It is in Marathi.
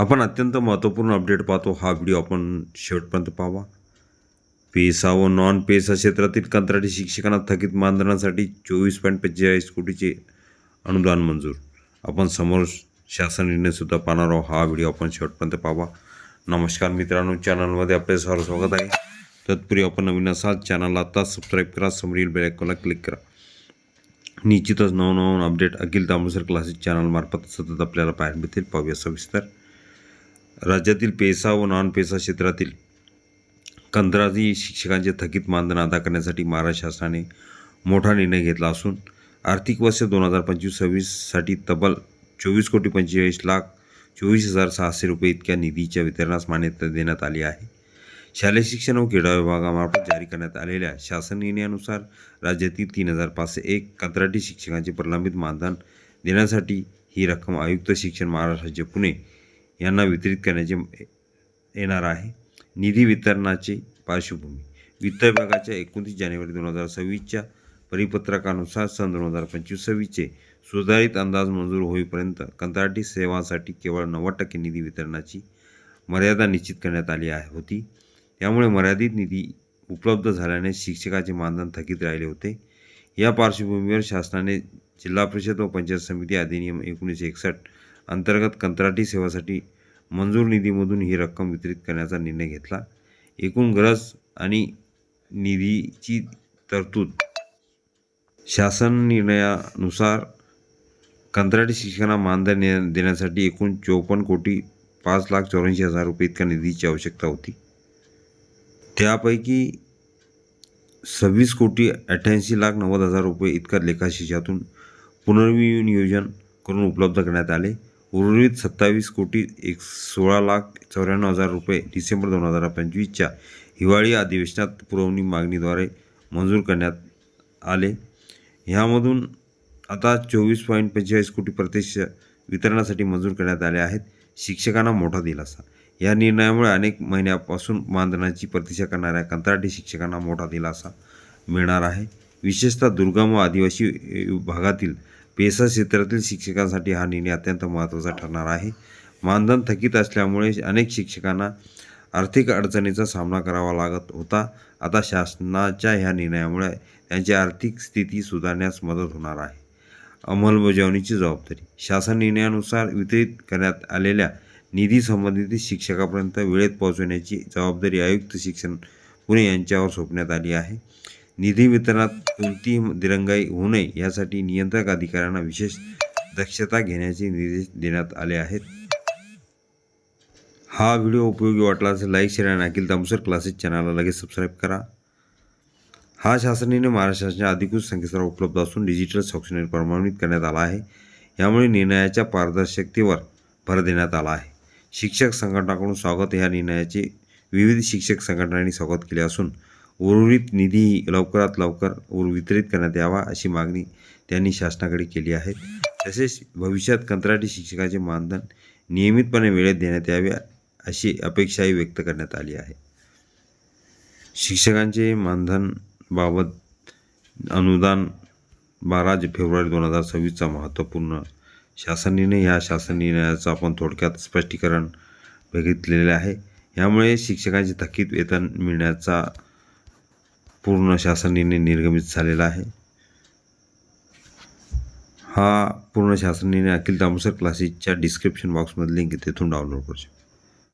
आपण अत्यंत महत्त्वपूर्ण अपडेट पाहतो. हा व्हिडिओ आपण शेवटपर्यंत पाहावा. पेसा व नॉन पेसा क्षेत्रातील कंत्राटी शिक्षकांना थकीत मानधनासाठी 24.45 कोटीचे अनुदान मंजूर. आपण समोर शासन निर्णयसुद्धा पाहणार आहोत. हा व्हिडिओ आपण शेवटपर्यंत पाहावा. नमस्कार मित्रांनो, चॅनलमध्ये आपले सर्व स्वागत आहे. तत्पूर्वी आपण नवीन असाल चॅनलला आता सबस्क्राईब करा, समोरील बेल आयकॉनला क्लिक करा. निश्चितच नवनवीन अपडेट अखिल तांबूसर क्लासेस चॅनलमार्फत सतत आपल्याला पाहायला मिळतील. पाहूया सविस्तर. राज्यातील पेसा व नॉन पेसा क्षेत्रातील कंत्राटी शिक्षकांचे थकीत मानधन अदा करण्यासाठी महाराष्ट्र शासनाने मोठा निर्णय घेतला असून आर्थिक वर्ष 2025-26साठी तब्बल 24,45,24,600 रुपये इतक्या निधीच्या वितरणास मान्यता देण्यात आली आहे. शालेय शिक्षण व क्रीडा विभागामार्फत जारी करण्यात आलेल्या शासन निर्णयानुसार राज्यातील 3,501 कंत्राटी शिक्षकांचे प्रलंबित मानधन देण्यासाठी ही रक्कम आयुक्त शिक्षण महाराष्ट्र राज्य पुणे यांना वितरित करण्याचे येणार आहे. निधी वितरणाची पार्श्वभूमी. वित्त विभागाच्या 29 जानेवारी 2026च्या परिपत्रकानुसार सन 2025-26चे सुधारित अंदाज मंजूर होईपर्यंत कंत्राटी सेवांसाठी केवळ 90% निधी वितरणाची मर्यादा निश्चित करण्यात आली होती. त्यामुळे मर्यादित निधी उपलब्ध झाल्याने शिक्षकाचे मानधन थकीत राहिले होते. या पार्श्वभूमीवर शासनाने जिल्हा परिषद व पंचायत समिती अधिनियम 1961 अंतर्गत कंत्राटी सेवासाठी मंजूर निधीमधून ही रक्कम वितरित करण्याचा निर्णय घेतला. एकूण गरज आणि निधीची तरतूद. शासन निर्णयानुसार कंत्राटी शिक्षकांना मानधन देण्यासाठी एकूण 54,05,84,000 रुपये इतक्या निधीची आवश्यकता होती. त्यापैकी 26,88,90,000 रुपये इतका लेखाशिशातून पुनर्विनियोजन करून उपलब्ध करण्यात आले. उर्वरित 27,16,94,000 रुपये डिसेंबर 2025च्या हिवाळी अधिवेशनात पुरवणी मागणीद्वारे मंजूर करण्यात आले. ह्यामधून आता 24.45 कोटी प्रत्यक्ष वितरणासाठी मंजूर करण्यात आले आहेत. शिक्षकांना मोठा दिलासा. या निर्णयामुळे अनेक महिन्यापासून मानधनाची प्रतीक्षा करणाऱ्या कंत्राटी शिक्षकांना मोठा दिलासा मिळणार आहे. विशेषतः दुर्गम व आदिवासी भागातील पेसा क्षेत्रातील शिक्षकांसाठी हा निर्णय अत्यंत महत्त्वाचा ठरणार आहे. मानधन थकीत असल्यामुळे अनेक शिक्षकांना आर्थिक अडचणीचा सामना करावा लागत होता. आता शासनाच्या ह्या निर्णयामुळे त्यांची आर्थिक स्थिती सुधारण्यास मदत होणार आहे. अंमलबजावणीची जबाबदारी. शासन निर्णयानुसार वितरित करण्यात आलेल्या निधी संबंधित शिक्षकापर्यंत वेळेत पोहोचवण्याची जबाबदारी आयुक्त शिक्षण पुणे यांच्यावर सोपवण्यात आली आहे. निधी वितरणात कोणतीही दिरंगाई होऊ नये यासाठी नियंत्रक अधिकाऱ्यांना विशेष दक्षता घेण्याचे निर्देश देण्यात आले आहेत. हा व्हिडिओ उपयोगी वाटला असेल लाईक, शेअर आणि अखिल तांबूसर क्लासेस चॅनलला लगेच सबस्क्राईब करा. हा शासन निर्णय महाराष्ट्र शासनाच्या अधिकृत संकेतस्थळावर उपलब्ध असून डिजिटल स्वाक्षरीने प्रमाणित करण्यात आला आहे. यामुळे निर्णयाच्या पारदर्शकतेवर भर देण्यात आला आहे. शिक्षक संघटनाकडून स्वागत. या निर्णयाचे विविध शिक्षक संघटनांनी स्वागत केले असून उर्वरित निधी लवकरात लवकर वितरित करण्यात यावा अशी मागणी त्यांनी शासनाकडे केली आहे. तसेच भविष्यात कंत्राटी शिक्षकाचे मानधन नियमितपणे वेळेत देण्यात यावे अशी अपेक्षाही व्यक्त करण्यात आली आहे. शिक्षकांचे मानधनबाबत अनुदान 12 फेब्रुवारी 2026चा महत्त्वपूर्ण शासन निर्णय. ह्या शासन निर्णयाचं आपण थोडक्यात स्पष्टीकरण बघितलेले आहे. यामुळे शिक्षकांचे थकीत वेतन मिळण्याचा पूर्ण शासन निर्णय निर्गमित झालेला आहे. हा पूर्ण शासन निर्णय अखिल तांबूसर क्लासेसच्या डिस्क्रिप्शन बॉक्समध्ये लिंक आहे, तिथून डाउनलोड करू शकता.